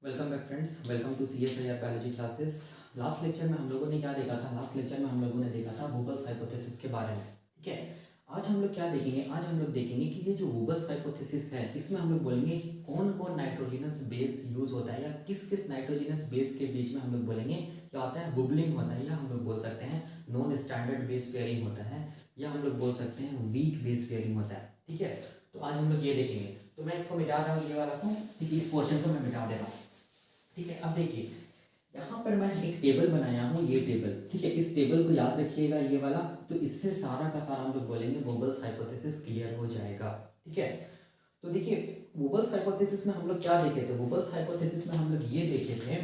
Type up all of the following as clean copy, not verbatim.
Welcome back friends, welcome to CSIR biology classes. Last lecture में हम लोगों ने क्या देखा था? लास्ट लेक्चर में हम लोगों ने देखा था वुबल्स हाइपोथेसिस के बारे में। ठीक है, आज हम लोग क्या देखेंगे? आज हम लोग देखेंगे कि ये जो वुबल्स हाइपोथेसिस है इसमें हम लोग बोलेंगे कौन कौन नाइट्रोजिनस बेस यूज होता है, या किस किस नाइट्रोजिनस बेस के बीच में हम लोग बोलेंगे क्या होता है, बुबलिंग होता है, या हम लोग बोल सकते हैं नॉन स्टैंडर्ड बेस पेयरिंग होता है, या हम लोग बोल सकते हैं वीक बेस पेयरिंग होता है। ठीक है, तो आज हम लोग ये देखेंगे। तो मैं इसको मिटा रहा हूँ, ये वाला को, ठीक है, इस पोर्शन को मैं मिटा दे रहा हूँ। ठीक है, अब देखिए यहाँ पर मैं एक टेबल बनाया हूँ, ये टेबल। ठीक है, इस टेबल को याद रखिएगा, ये वाला। तो इससे सारा का सारा हम लोग बोलेंगे वुबल्स हाइपोथेसिस क्लियर हो जाएगा। ठीक है, तो देखिए वुबल्स हाइपोथेसिस में हम लोग क्या देखे थे? वुबल्स हाइपोथेसिस में हम लोग ये देखे थे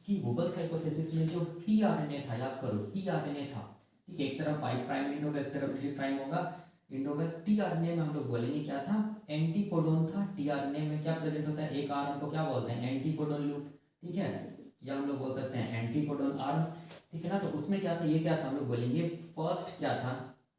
कि वुबल्स हाइपोथेसिस में जो टीआरएनए था, याद करो टीआरएनए था। ठीक है, एक तरफ 5 प्राइम एंड होगा, एक तरफ 3 प्राइम होगा, एंड होगा। टीआरएनए में हम लोग बोलेंगे क्या था? एंटीकोडोन था। टीआरएनए में क्या प्रेजेंट होता है? एक आर्म को क्या बोलते हैं? Anticodon loop. ठीक है, या हम लोग बोल सकते हैं एंटीकोडोन आर्म। ठीक है ना, तो उसमें क्या था? ये क्या था? हम लोग बोलेंगे फर्स्ट क्या था?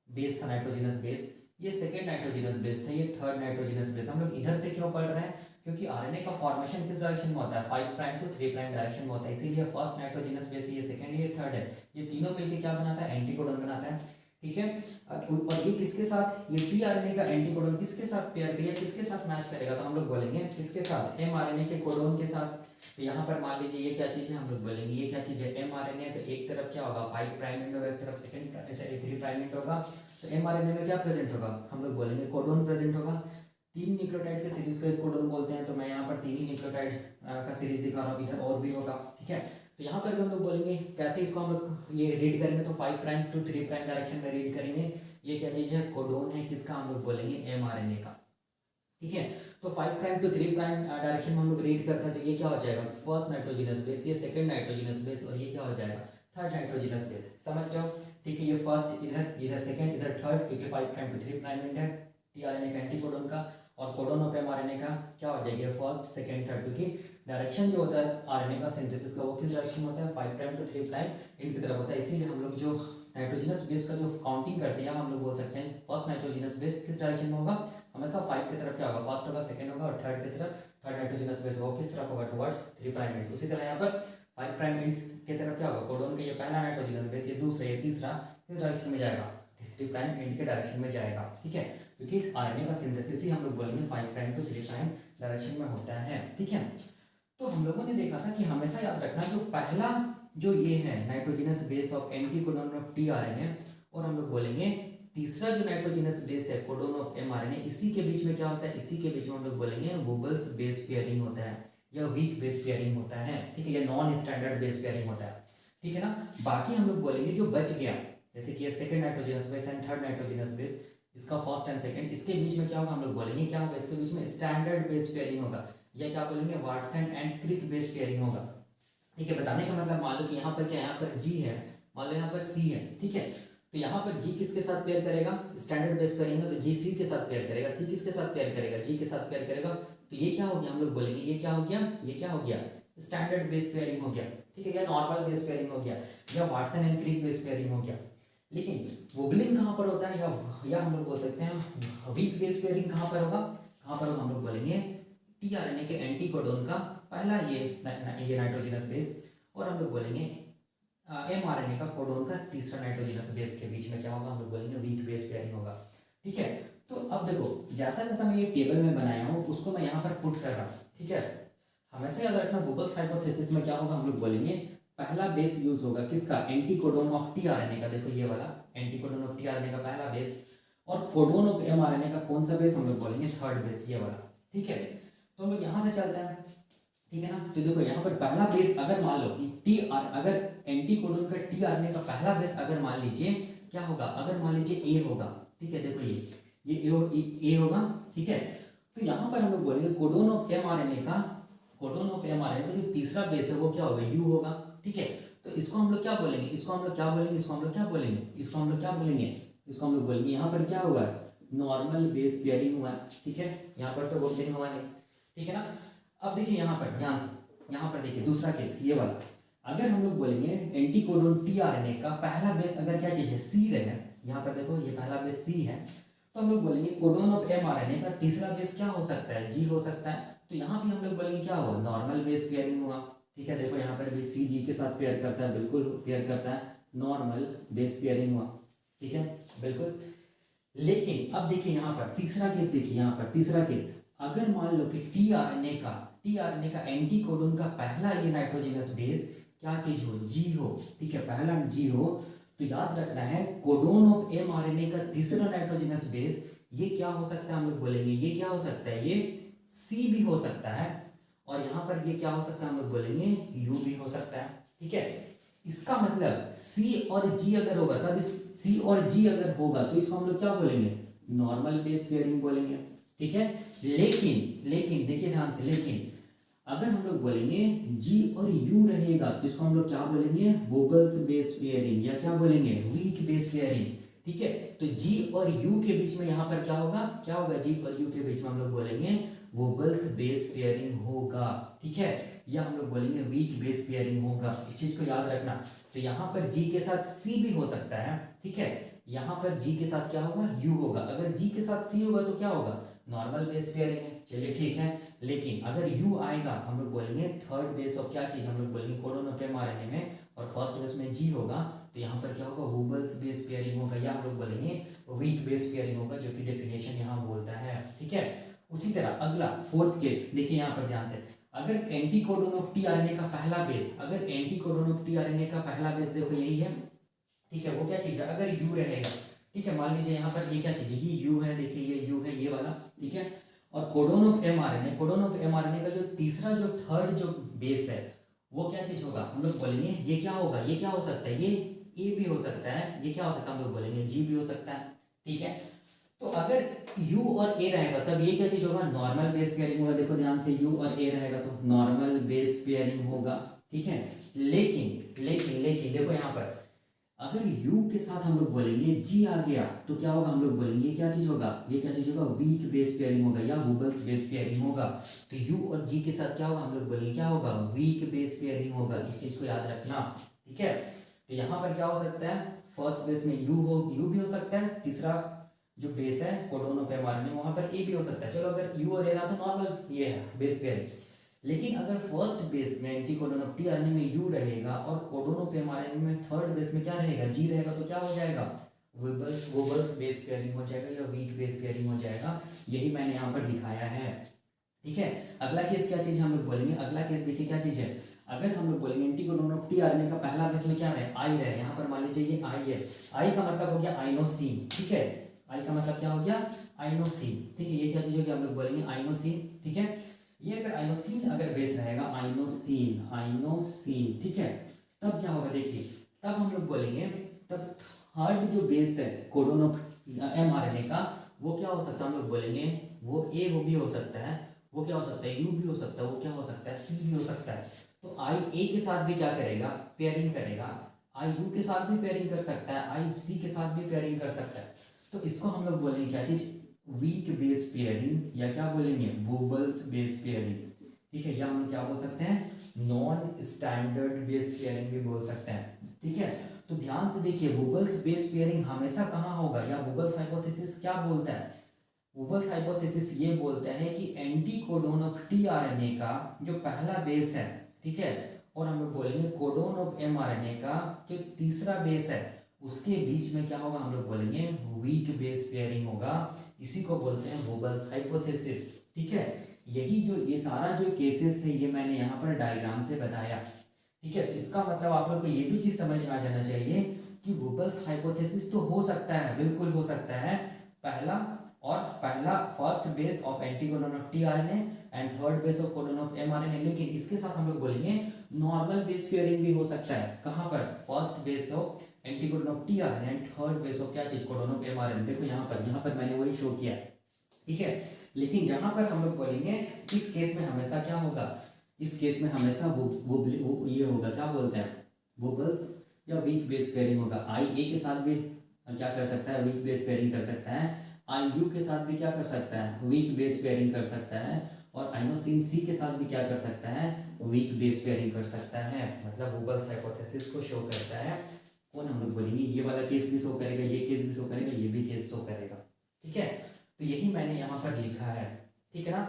बेस था, नाइट्रोजिनस बेस। ये सेकेंड नाइट्रोजिनस बेस था, ये थर्ड नाइट्रोजिनस बेस। हम लोग इधर से क्यों पढ़ रहे हैं? क्योंकि आरएनए का फॉर्मेशन किस डायरेक्शन में होता है? 5 प्राइम टू 3 प्राइम डायरेक्शन में होता है, इसीलिए फर्स्ट नाइट्रोजिनस बेस, ये सेकंड, ये थर्ड है। ये तीनों मिलकर क्या बनाता है? एंटीकोडोन बनाता है। ठीक है, और ये किसके साथ? ये टीआरएनए का एंटीकोडोन किसके साथ पेयर करेगा, किसके साथ मैच करेगा? तो हम लोग बोलेंगे किसके साथ? एमआरएनए के कोडोन के साथ। तो यहाँ पर मान लीजिए ये क्या चीज़ है? हम लोग बोलेंगे ये क्या चीज़ है? एमआरएनए। तो एक तरफ क्या होगा? 5 प्राइम एंड होगा, एक तरफ सेकंड 3 प्राइम एंड होगा। तो एमआरएनए में क्या प्रेजेंट होगा? हम लोग बोलेंगे कोडोन प्रेजेंट होगा। 3 न्यूक्लियोटाइड के सीरीज को एक कोडोन बोलते हैं, तो मैं यहाँ पर 3 ही न्यूक्लियोटाइड का सीरीज दिखा रहा हूँ, इधर और भी होगा। ठीक है, तो यहाँ पर भी हम लोग बोलेंगे कैसे इसको हम लोग ये रीड करेंगे, तो 5 प्राइम टू 3 प्राइम डायरेक्शन में रीड करेंगे। ये क्या चीज़ है? कोडोन है, किसका? हम लोग बोलेंगे एमआरएनए का। ठीक है, तो 5 प्राइम टू 3 प्राइम डायरेक्शन में हम लोग रीड करते हैं, तो ये क्या हो जाएगा? फर्स्ट नाइट्रोजिनस बेस, ये सेकंड नाइट्रोजिनस बेस, और ये क्या हो जाएगा? Third nitrogenous base. समझ रहे हो? ठीक है, ये फर्स्ट इधर, इधर सेकंड, इधर थर्ड, क्योंकि 5 प्राइम टू 3 प्राइम एंड है टीआरएनए का एंटीकोडोन का, और कोडोन ऑफ एमआरएनए का क्या हो जाएगा? फर्स्ट सेकंड थर्ड, क्योंकि डायरेक्शन जो होता है आरएनए का सिंथेसिस का वो किस डायरेक्शन में होता है? 5 प्राइम टू 3 प्राइम इनकी तरफ होता है। इसीलिए हम लोग जो नाइट्रोजिनस बेस का जो काउंटिंग करते हैं, हम लोग बोल सकते हैं फर्स्ट नाइट्रोजिनस बेस किस डायरेक्शन में होगा? हमेशा 5 की तरफ क्या होगा? फर्स्ट होगा, सेकंड होगा, और थर्ड की तरफ थर्ड नाइट्रोजनस बेस होगा किस तरफ होगा? Towards 3 prime and. उसी तरह यहाँ पर 5 प्राइम एंड्स की तरफ क्या होगा? कोडोन का ये पहला नाइट्रोजनस बेस, ये दूसरा, ये तीसरा किस डायरेक्शन में जाएगा? 3 प्राइम एंड के डायरेक्शन में जाएगा। ठीक है, क्योंकि इस आरएनए का सिंथेसिस ही हम लोग बोलेंगे 5 प्राइम टू 3 प्राइम डायरेक्शन में होता है। ठीक है, तो हम लोगों ने देखा था कि हमेशा याद रखना जो पहला जो ये है nitrogenous base of anticodon of tRNA, और हम लोग बोलेंगे तीसरा जो नाइट्रोजनस बेस है कोडोन ऑफ एमआरएनए, इसी के बीच में क्या होता है? इसी के बीच में हम लोग बोलेंगे वुबल्स बेस पेयरिंग होता है, या वीक बेस पेयरिंग होता है। ठीक है, या नॉन स्टैंडर्ड बेस पेयरिंग होता है। ठीक है ना, बाकी हम लोग बोलेंगे जो बच गया, जैसे कि ये second nitrogenous base and third nitrogenous base, इसका फर्स्ट एंड सेकंड, इसके बीच में क्या होगा? हम लोग बोलेंगे क्या होगा? इसके बीच में स्टैंडर्ड बेस पेयरिंग होगा, या क्या बोलेंगे? Watson and Crick base pairing होगा। ठीक है, बताने का मतलब मान लो कि यहाँ पर क्या है? यहाँ पर जी है, मान लो यहाँ पर सी है। ठीक है, तो यहाँ पर जी किसके साथ पेयर करेगा? स्टैंडर्ड बेस पेयरिंग है, तो जी सी के साथ पेयर करेगा, सी किसके साथ पेयर करेगा? जी के साथ पेयर करेगा। तो ये क्या हो गया? हम लोग बोलेंगे ये क्या हो गया? ये क्या हो गया? स्टैंडर्ड बेस पेयरिंग हो गया। ठीक है, या नॉर्मल बेस पेयरिंग हो गया, या Watson and Crick base pairing हो गया। लेकिन वुबलिंग कहाँ पर होता है, या हम लोग बोल सकते हैं वीक बेस पेयरिंग कहाँ पर होगा? कहाँ पर होगा? हम लोग बोलेंगे टीआरएनए के एंटीकोडोन का पहला ये नाइट्रोजनस बेस, और हम लोग बोलेंगे एमआरएनए का कोडोन का तीसरा नाइट्रोजनस बेस के बीच में क्या होगा? हम लोग बोलेंगे वीक बेस पेयरिंग होगा। ठीक है, तो अब देखो जैसा जैसा मैं ये टेबल में बनाया हूँ उसको मैं यहाँ पर पुट कर रहा हूँ। ठीक है, हमेशा याद रखना वुबल्स हाइपोथेसिस में क्या होगा? हम लोग बोलेंगे पहला बेस यूज होगा किसका? एंटीकोडोन ऑफ टीआरएनए का। देखो ये वाला एंटीकोडोन ऑफ टीआरएनए का पहला बेस, और कोडोन ऑफ एमआरएनए का कौन सा बेस? हम लोग बोलेंगे थर्ड बेस, ये वाला। ठीक है, तो हम लोग यहाँ से चलते हैं। ठीक है ना, तो देखो यहाँ पर पहला बेस अगर मान लो कि अगर एंटीकोडोन का टीआरएनए का पहला बेस अगर मान लीजिए क्या होगा? अगर मान लीजिए ए होगा। ठीक है, देखो ये ए होगा। ठीक है, तो यहाँ पर हम लोग बोलेंगे कोडोन ऑफ एमआरएनए का, कोडोन ऑफ एमआरएनए का जो तीसरा बेस है वो क्या होगा? यू होगा। ठीक है, तो इसको हम लोग क्या बोलेंगे? इसको हम लोग क्या बोलेंगे? इसको हम लोग क्या बोलेंगे? इसको हम लोग क्या बोलेंगे? इसको हम लोग बोलेंगे यहाँ पर क्या हुआ है? नॉर्मल बेस पेयरिंग हुआ है। ठीक है, यहाँ पर तो वोबलिंग हुआ नहीं। ठीक है ना, अब देखिए यहाँ पर ध्यान से, यहाँ पर देखिए दूसरा केस ये वाला, अगर हम लोग बोलेंगे एंटीकोडोन टीआरएनए का पहला बेस अगर क्या चीज है? सी रहे, यहाँ पर देखो ये पहला बेस सी है, तो हम लोग बोलेंगे कोडोन ऑफ एमआरएनए का तीसरा बेस क्या हो सकता है? जी हो सकता है। तो यहाँ भी हम लोग बोलेंगे क्या हुआ, नॉर्मल बेस पेयरिंग हुआ। ठीक है, देखो यहाँ पर भी सी जी के साथ पेयर करता है, बिल्कुल पेयर करता है, नॉर्मल बेस पेयरिंग हुआ। ठीक है, बिल्कुल। लेकिन अब देखिए यहाँ पर तीसरा केस, देखिए यहाँ पर तीसरा केस, अगर मान लो कि टीआरएनए का एंटी कोडोन का पहला ये नाइट्रोजनस बेस क्या चीज हो, जी हो। ठीक है, पहला जी हो, तो याद रखना है कोडोन ऑफ एमआरएनए का तीसरा नाइट्रोजनस बेस ये क्या हो सकता है, हम लोग बोलेंगे ये क्या हो सकता है, ये सी भी हो सकता है, और यहाँ पर ये क्या हो सकता है, हम लोग बोलेंगे यू भी हो सकता है। ठीक है, इसका मतलब सी और जी अगर होगा तब इस सी और जी अगर होगा तो इसको हम लोग क्या बोलेंगे, नॉर्मल बेस पेयरिंग बोलेंगे। ठीक है, लेकिन लेकिन देखिए ध्यान से, लेकिन अगर हम लोग बोलेंगे जी और यू रहेगा तो इसको हम लोग क्या बोलेंगे, वोबल्स बेस पेयरिंग, या क्या बोलेंगे, वीक बेस पेयरिंग। ठीक है, तो जी और यू के बीच में यहाँ पर क्या होगा, क्या होगा, जी और यू के बीच में हम लोग बोलेंगे वोबल्स बेस पेयरिंग होगा। ठीक है, या हम लोग बोलेंगे वीक बेस पेयरिंग होगा, इस चीज को याद रखना। तो यहाँ पर जी के साथ सी भी हो सकता है। ठीक है, यहाँ पर जी के साथ क्या होगा, यू होगा, अगर जी के साथ सी होगा तो क्या होगा, नॉर्मल बेस पेयरिंग है। चलिए ठीक है, लेकिन अगर यू आएगा हम लोग बोलेंगे थर्ड बेस ऑफ क्या चीज, हम लोग बोलेंगे कोडोन ऑफ एमआरएनए में, और फर्स्ट बेस में जी होगा, तो यहाँ पर क्या होगा, वोबल्स बेस पेयरिंग होगा, या हम लोग बोलेंगे वीक बेस पेयरिंग होगा, जो कि डेफिनेशन यहाँ बोलता है। ठीक है, उसी तरह अगला फोर्थ केस देखिए यहाँ पर ध्यान से, अगर एंटी कोडोन ऑफ टीआरएनए का पहला बेस, अगर एंटी कोडोन ऑफ टीआरएनए का पहला बेस देखो यही है। ठीक है, वो क्या चीज है, अगर यू रहेगा। ठीक है, मान लीजिए यहाँ पर ये क्या चीज है, ये यू है, देखिए ये यू है, ये वाला। ठीक है, और codon of mRNA, codon of mRNA का जो तीसरा जो थर्ड जो बेस है वो क्या चीज होगा, हम लोग बोलेंगे ये क्या होगा, ये क्या हो सकता है, ये ए भी हो सकता है, ये क्या हो सकता है, हम लोग बोलेंगे जी भी हो सकता है। ठीक है, तो अगर U और A रहेगा तब ये क्या चीज होगा, नॉर्मल बेस पेयरिंग होगा। देखो ध्यान से, U और A रहेगा तो नॉर्मल बेस पेयरिंग होगा। ठीक है, लेकिन लेकिन लेकिन देखो यहाँ पर अगर U के साथ हम लोग बोलेंगे G आ गया तो क्या होगा, हम लोग बोलेंगे ये क्या चीज होगा, ये क्या चीज होगा, वीक बेस पेयरिंग होगा, या वोबल्स बेस पेयरिंग होगा। तो U और G के साथ क्या होगा, हम लोग बोलेंगे क्या होगा, वीक बेस पेयरिंग होगा, इस चीज को याद रखना। ठीक है, तो यहाँ पर क्या हो सकता है, फर्स्ट बेस में U भी हो सकता है, तीसरा जो बेस है कोडोन ऑफ एमआरएनए वहां पर ए भी हो सकता है। चलो अगर यू और ए रहा तो नॉर्मल ये है बेस पेयरिंग, लेकिन अगर फर्स्ट बेस में एंटी कोडोन ऑफ टीआरएनए में यू रहेगा और कोडोन ऑफ एमआरएनए में थर्ड बेस में क्या रहेगा, जी रहेगा, तो क्या हो जाएगा, वोबल्स बेस पेयरिंग हो जाएगा, या वीक बेस पेयरिंग हो जाएगा। यही मैंने यहाँ पर दिखाया है। ठीक है, अगला केस क्या चीज हम लोग बोलेंगे, अगला केस देखिए क्या चीज है, अगर हम लोग बोलेंगे एंटी कोडोन ऑफ टीआरएनए का पहला बेस में क्या रहे, आई रहे, यहाँ पर मान लीजिए ये आई है, आई का मतलब हो गया आइनोसिन। ठीक है, आई का मतलब क्या हो गया, आइनोसिन। ठीक है, ये क्या चीज होगी, हम लोग बोलेंगे आइनोसिन। ठीक है, ये अगर आइनोसिन अगर बेस रहेगा, आइनोसिन आइनोसिन, ठीक है, तब क्या होगा देखिए, तब हम लोग बोलेंगे, तब थर्ड जो बेस है कोडोन ऑफ एमआरएनए का वो क्या हो सकता है, हम लोग बोलेंगे वो ए भी हो सकता है, वो क्या हो सकता है, यू भी हो सकता है, वो क्या हो सकता है, सी भी हो सकता है। तो आई ए के साथ भी क्या करेगा, पेयरिंग करेगा, आई यू के साथ भी पेयरिंग कर सकता है, आई सी के साथ भी पेयरिंग कर सकता है। तो इसको हम लोग बोलेंगे क्या चीज, वीक बेस पेयरिंग, या क्या बोलेंगे, वोबल्स बेस पेयरिंग। ठीक है, या हम क्या बोल सकते हैं, नॉन स्टैंडर्ड बेस पेयरिंग भी बोल सकते हैं। ठीक है, तो ध्यान से देखिए, वोबल्स बेस पेयरिंग हमेशा कहाँ होगा, या वोबल्स हाइपोथेसिस क्या बोलता है, वोबल्स हाइपोथेसिस ये बोलता है कि एंटी कोडोन ऑफ टीआरएनए का जो पहला बेस है, ठीक है, और हम लोग बोलेंगे कोडोन ऑफ एमआरएनए का जो तीसरा बेस है उसके बीच में क्या होगा, हम लोग बोलेंगे वीक बेस पेयरिंग होगा। इसी को बोलते हैं वोबल्स हाइपोथेसिस। ठीक है, यही जो ये सारा जो केसेस है ये मैंने यहाँ पर डायग्राम से बताया। ठीक है, इसका मतलब आप लोग को ये भी चीज समझ में आ जाना चाहिए कि वोबल्स हाइपोथेसिस तो हो सकता है, बिल्कुल हो सकता है, पहला first base of anti codon of tRNA and third base of codon of mRNA, लेकिन इसके साथ हम लोग बोलेंगे नॉर्मल बेस पेयरिंग भी हो सकता है। कहां पर, first base of anti codon of tRNA and third base of क्या चीज, कोडोन ऑफ एमआरएनए। देखो यहाँ पर मैंने वही शो किया है। ठीक है, लेकिन जहां पर हम लोग बोलेंगे इस केस में हमेशा क्या होगा, इस केस में हमेशा वो ये होगा, क्या बोलते हैं, वोबल्स या वीक बेस पेयरिंग होगा। आई ए के साथ भी क्या कर सकता है, वीक बेस पेयरिंग कर सकता है, आई यू के साथ भी क्या कर सकता है, वीक बेस पेयरिंग कर सकता है, और आइनोसिन सी के साथ भी क्या कर सकता है, वीक बेस पेयरिंग कर सकता है। मतलब वोबल्स हाइपोथेसिस को शो करता है। कौन, हम लोग बोलेंगे ये वाला केस भी शो करेगा, ये केस भी शो करेगा, ये भी केस शो करेगा। ठीक है, तो यही मैंने यहाँ पर लिखा है। ठीक है ना,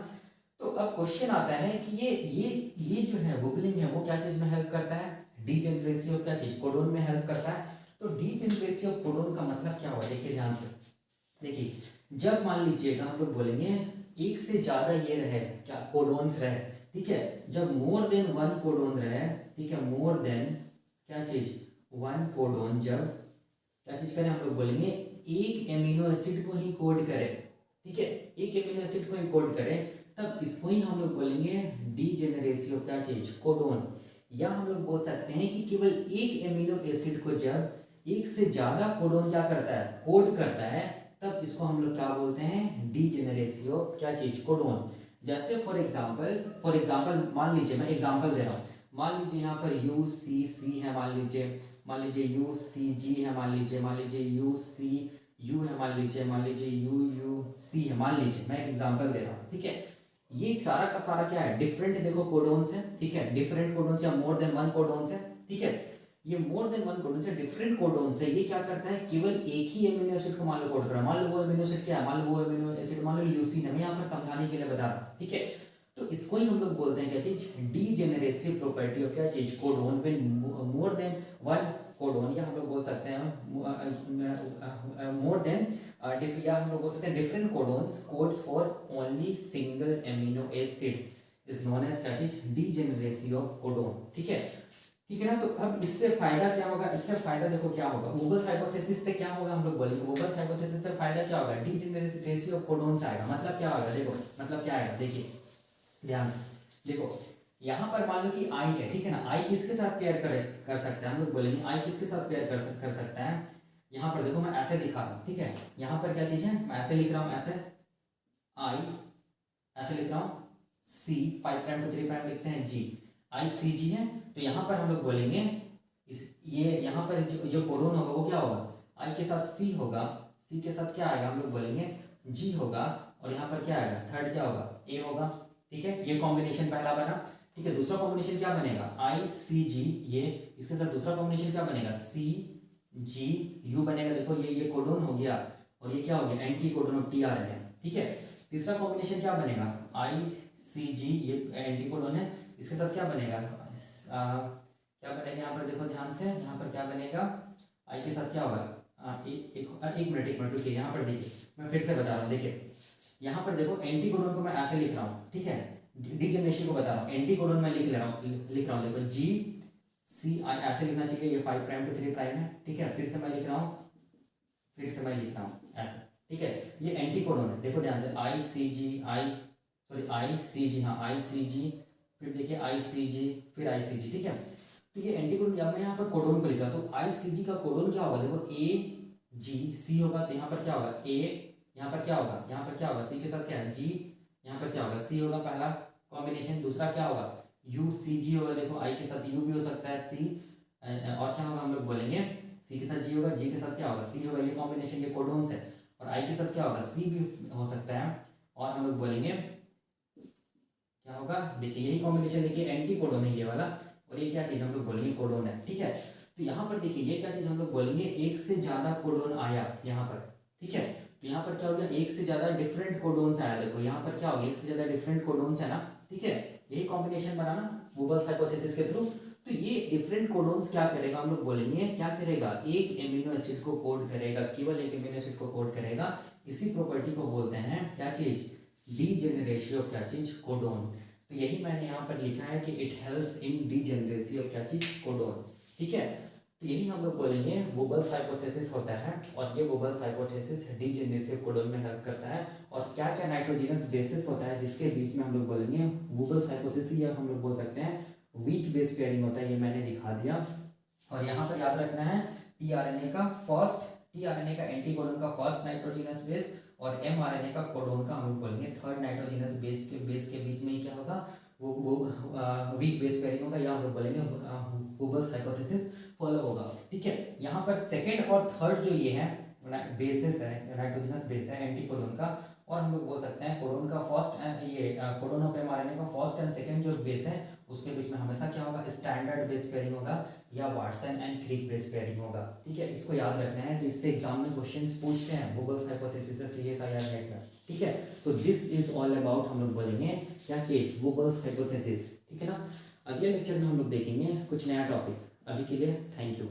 तो अब क्वेश्चन आता है कि ये जो है वुबलिंग है वो क्या चीज में हेल्प करता है, डीजेनरेसी ऑफ क्या चीज, कोडोन में हेल्प करता है। तो डीजेनरेसी ऑफ कोडोन का मतलब क्या हुआ, देखिए ध्यान से, देखिए जब मान लीजिएगा हम लोग बोलेंगे एक से ज्यादा ये रहे क्या, कोडोन्स रहे, ठीक है, जब मोर देन वन कोडोन रहे, ठीक है, मोर देन क्या चीज, वन कोडोन, जब क्या चीज करें, हम लोग बोलेंगे एक एमिनो एसिड को ही कोड करे, ठीक है, एक एमिनो एसिड को ही कोड करे, तब इसको ही हम लोग बोलेंगे डीजेनरेसी ऑफ क्या चीज, कोडोन। या हम लोग बोल सकते हैं कि केवल एक एमिनो एसिड को जब एक से ज्यादा कोडोन क्या करता है, कोड करता है, तब इसको हम लोग क्या बोलते हैं, डीजेनरेसी ऑफ क्या चीज, कोडोन। जैसे फॉर एग्जाम्पल मान लीजिए, मैं एग्जाम्पल दे रहा हूँ, मान लीजिए यहाँ पर यू सी सी है, मान लीजिए यू सी जी है, मान लीजिए यू सी यू है, मान लीजिए यू यू सी है, मान लीजिए, मैं एक एग्जांपल दे रहा हूँ, ठीक है। ये सारा का सारा क्या है, डिफरेंट देखो कोडोन्स है, ठीक है, डिफरेंट कोडोन्स या मोर देन वन कोडोन्स है, ठीक है। ये मोर देन वन कोडोन्स है, डिफरेंट कोडोन्स है, ये क्या करता है, केवल एक ही एमिनो एसिड को मान लो कोड कर रहा है, मान लो वो एमिनो एसिड क्या है, मान लो वो एमिनो एसिड मान लो ल्यूसीन है, मैं यहाँ पर समझाने के लिए बता रहा हूँ, ठीक है। तो इसको ही हम लोग बोलते हैं क्या चीज, डीजेनरेसिव प्रॉपर्टी ऑफ क्या चीज, codon, when more than one codon, या हम लोग बोल सकते हैं मोर देन या हम लोग बोल सकते हैं different codons codes for only single amino acid is known as क्या चीज, डीजेनरेसी ऑफ कोडोन, ठीक है, ठीक है ना। तो अब इससे फायदा क्या होगा, इससे फायदा देखो क्या होगा, वुबल्स हाइपोथेसिस से क्या होगा, हम लोग बोलेंगे वुबल्स हाइपोथेसिस से फायदा क्या होगा, डीजेनरेसी ऑफ कोडोन्स आएगा, मतलब क्या होगा, देखो मतलब क्या आएगा, देखिए ध्यान से देखो, यहाँ पर मान लो कि आई है, ठीक है ना, आई किसके साथ पेयर कर सकता है, हम लोग बोलेंगे आई किसके साथ पेयर कर सकता है। यहाँ पर देखो मैं ऐसे लिखा रहा हूँ, ठीक है, यहाँ पर क्या चीज है, मैं ऐसे लिख रहा हूँ, ऐसे आई, ऐसे लिख रहा हूँ सी, 5 प्राइम टू 3 प्राइम लिखते हैं जी, आई सी जी है। तो यहाँ पर हम लोग बोलेंगे इस ये यहाँ पर जो कोडोन होगा वो क्या होगा, आई के साथ सी होगा, सी के साथ क्या आएगा, हम लोग बोलेंगे जी होगा, और यहाँ पर क्या आएगा, थर्ड क्या होगा, ए होगा, ठीक है। ये कॉम्बिनेशन पहला बना, ठीक है। दूसरा कॉम्बिनेशन क्या बनेगा, आई सी जी, ये इसके साथ दूसरा कॉम्बिनेशन क्या बनेगा, सी जी यू बनेगा, देखो ये कोडोन हो गया, और ये क्या हो गया, anticodon of T R N A, ठीक है। तीसरा कॉम्बिनेशन क्या बनेगा, आई सी जी, ये एंटी कोडोन है, इसके साथ क्या बनेगा, क्या बनेगा, यहाँ पर देखो ध्यान से, यहाँ पर क्या बनेगा, आई के साथ क्या होगा, एक मिनट रुकिए, यहाँ पर देखिए मैं फिर से बता रहा हूँ, देखिए यहाँ पर देखो एंटी कोडोन को मैं ऐसे लिख रहा हूँ, ठीक है, डीजेनरेसी को बता रहा हूँ, एंटी कोडोन में लिख रहा हूँ, देखो जी सी आई ऐसे लिखना चाहिए, ये 5 प्राइम टू 3 प्राइम है, ठीक है। फिर से मैं लिख रहा हूँ ऐसा, ठीक है, ये एंटी कोडोन है, देखो ध्यान से, आई सी जी, आई सी जी, हाँ आई सी जी, फिर देखिए आई सी जी, फिर आई सी जी, ठीक है। तो ये एंटी कोडोन, जब मैं यहाँ पर कोडोन को लिख रहा हूँ, तो आई सी जी का कोडोन क्या होगा, देखो ए जी सी होगा, तो यहाँ पर क्या होगा ए, यहाँ पर क्या होगा, यहाँ पर क्या होगा, सी के साथ क्या है जी, यहाँ पर क्या होगा सी होगा, पहला कॉम्बिनेशन। दूसरा क्या होगा, यू सी जी होगा, देखो आई के साथ यू भी हो सकता है, सी, और क्या होगा, हम लोग बोलेंगे सी के साथ जी होगा, जी के साथ क्या होगा सी होगा, ये कॉम्बिनेशन ये कोडोन्स है। और आई के साथ क्या होगा सी भी हो सकता है, और हम लोग बोलेंगे क्या होगा, देखिए यही कॉम्बिनेशन, देखिए एंटी कोडोन है ये वाला, और ये क्या चीज हम लोग बोलेंगे कोडोन है, ठीक है। तो यहाँ पर देखिए ये क्या चीज हम लोग बोलेंगे, एक से ज्यादा कोडोन आया यहाँ पर, ठीक है। तो यहाँ पर क्या हो गया, एक से ज्यादा डिफरेंट कोडोन्स आया, देखो यहाँ पर क्या हो गया, एक से ज्यादा डिफरेंट कोडोन्स है ना, ठीक है, यही कॉम्बिनेशन बना ना वुबल्स हाइपोथेसिस के थ्रू। तो ये डिफरेंट कोडोन्स क्या करेगा, हम लोग बोलेंगे क्या करेगा, एक एमिनो एसिड को कोड करेगा, केवल एक एमिनो एसिड को कोड करेगा, इसी प्रॉपर्टी को बोलते हैं क्या चीज, डीजेनरेसी ऑफ क्या चीज, कोडोन। तो यही मैंने यहाँ पर लिखा है कि it helps in degeneracy of क्या चीज, कोडोन, ठीक है। तो यही हम लोग बोलेंगे वुबल्स हाइपोथेसिस होता है, और ये वुबल्स हाइपोथेसिस डीजेनरेसी ऑफ कोडोन में हेल्प करता है। और क्या क्या नाइट्रोजिनस बेसिस होता है जिसके बीच में हम लोग बोलेंगे वुबल्स हाइपोथेसिस, या हम लोग बोल सकते हैं वीक बेस पेयरिंग होता है, ये मैंने दिखा दिया। और यहाँ पर याद रखना है टीआरएनए का फर्स्ट, टीआरएनए का एंटी कोडोन का फर्स्ट नाइट्रोजिनस बेस, और एमआरएनए का कोडोन का हम लोग बोलेंगे थर्ड नाइट्रोजिनस बेस के बीच में ही क्या होगा, वो वीक बेस पेयरिंग होगा, या हम लोग बोलेंगे वुबल्स हाइपोथेसिस फॉलो होगा, ठीक है। यहाँ पर सेकेंड और थर्ड जो ये है बेसिस है, नाइट्रोजिनस बेस है एंटी कोडोन का, और हम लोग बोल सकते हैं कोडोन का फर्स्ट एंड ये कोडोन ऑफ एमआरएनए का फर्स्ट एंड सेकंड जो बेस है उसके बीच में हमेशा क्या होगा, स्टैंडर्ड बेस पेयरिंग होगा या Watson and Crick base pairing होगा। ठीक है, इसको याद रखना है, तो इससे एग्जाम में क्वेश्चंस पूछते हैं वोगल्स हाइपोथेसिस से CSIR नेट में। ठीक है, तो दिस इज ऑल अबाउट, हम लोग बोलेंगे क्या चीज, वोगल्स हाइपोथेसिस। ठीक है ना, अगले लेक्चर में हम लोग देखेंगे कुछ नया टॉपिक। अभी के लिए थैंक यू।